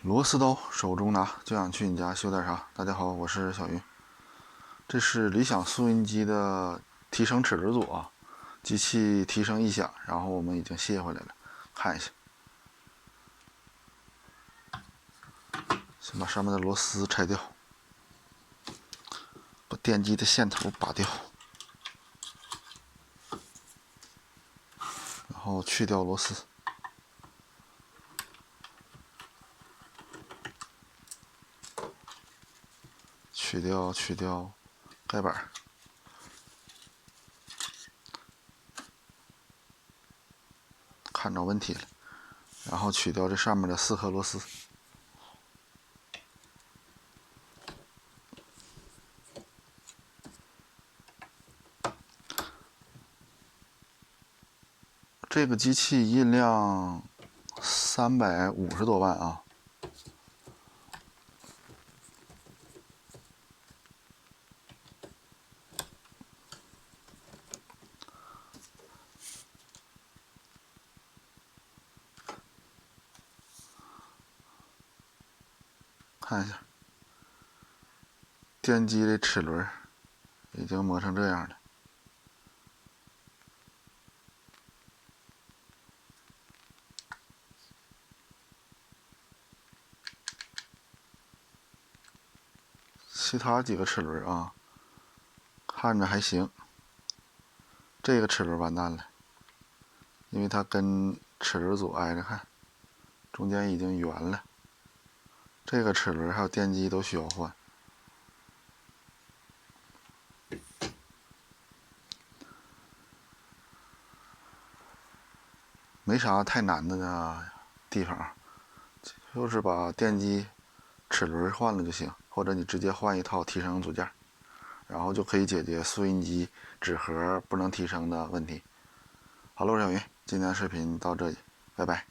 螺丝刀手中拿，就想去你家修点啥？大家好，我是小云。这是理想苏音机的提升齿轮组啊，机器提升异响，然后我们已经卸回来了，看一下。先把上面的螺丝拆掉，把电机的线头拔掉，然后去掉螺丝。去掉盖板，看着问题了，然后取掉这上面的4颗螺丝。这个机器印量350多万啊。看一下，电机的齿轮已经磨成这样了。其他几个齿轮啊，看着还行。这个齿轮完蛋了，因为它跟齿轮组挨着，看中间已经圆了。这个齿轮还有电机都需要换。没啥太难的地方，就是把电机齿轮换了就行，或者你直接换一套提升组件，然后就可以解决苏音机纸盒不能提升的问题。好了，我是小云，今天的视频到这里，拜拜。